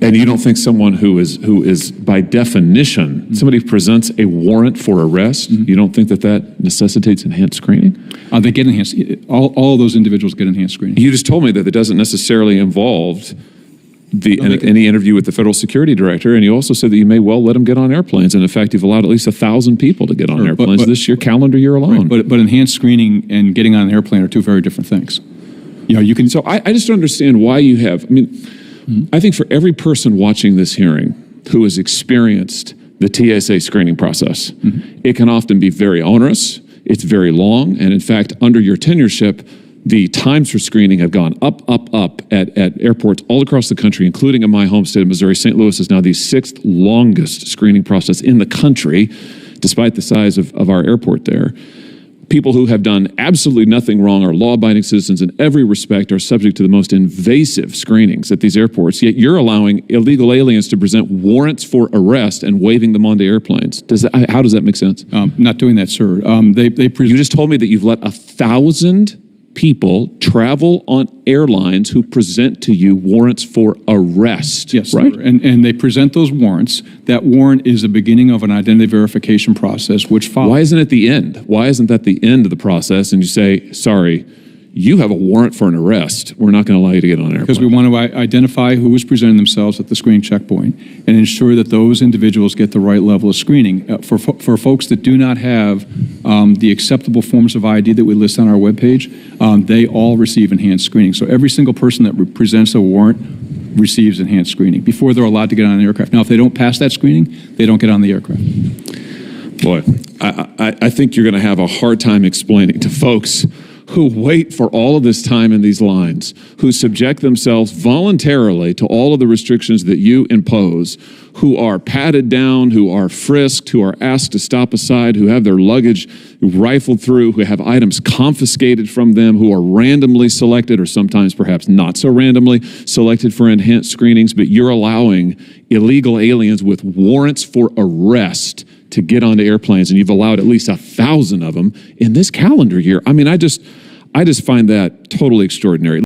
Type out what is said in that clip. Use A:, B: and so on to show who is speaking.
A: And you don't think someone who is by definition, somebody who presents a warrant for arrest, you don't think that necessitates enhanced screening?
B: They get enhanced. All of those individuals get enhanced screening.
A: You just told me that it doesn't necessarily involve any interview with the federal security director, and you also said that you may well let them get on airplanes. And in fact, you've allowed at least 1,000 people to get on airplanes this year, calendar year alone.
B: Right, but enhanced screening and getting on an airplane are two very different things. You know, you can.
A: So I just don't understand why you have. I mean, I think for every person watching this hearing who has experienced the TSA screening process, it can often be very onerous. It's very long, and in fact, under your tenureship, the times for screening have gone up at airports all across the country, including in my home state of Missouri. St. Louis is now the 6th longest screening process in the country, despite the size of our airport there. People who have done absolutely nothing wrong are law-abiding citizens in every respect, are subject to the most invasive screenings at these airports, yet you're allowing illegal aliens to present warrants for arrest and waving them onto airplanes. How does that make sense?
B: Not doing that, sir.
A: You just told me that you've let 1,000 people travel on airlines who present to you warrants for arrest.
B: Yes,
A: right?
B: Sir. And they present those warrants. That warrant is the beginning of an identity verification process, which follows.
A: Why isn't it the end? Why isn't that the end of the process? And you say, sorry, you have a warrant for an arrest. We're not going to allow you to get on an airplane.
B: Because we want to identify who is presenting themselves at the screening checkpoint and ensure that those individuals get the right level of screening. For folks that do not have the acceptable forms of ID that we list on our webpage, they all receive enhanced screening. So every single person that presents a warrant receives enhanced screening before they're allowed to get on an aircraft. Now, if they don't pass that screening, they don't get on the aircraft.
A: Boy, I think you're going to have a hard time explaining to folks who wait for all of this time in these lines, who subject themselves voluntarily to all of the restrictions that you impose, who are patted down, who are frisked, who are asked to stop aside, who have their luggage rifled through, who have items confiscated from them, who are randomly selected, or sometimes perhaps not so randomly selected for enhanced screenings, but you're allowing illegal aliens with warrants for arrest to get onto airplanes, and you've allowed at least 1,000 of them in this calendar year. I mean, I just find that totally extraordinary.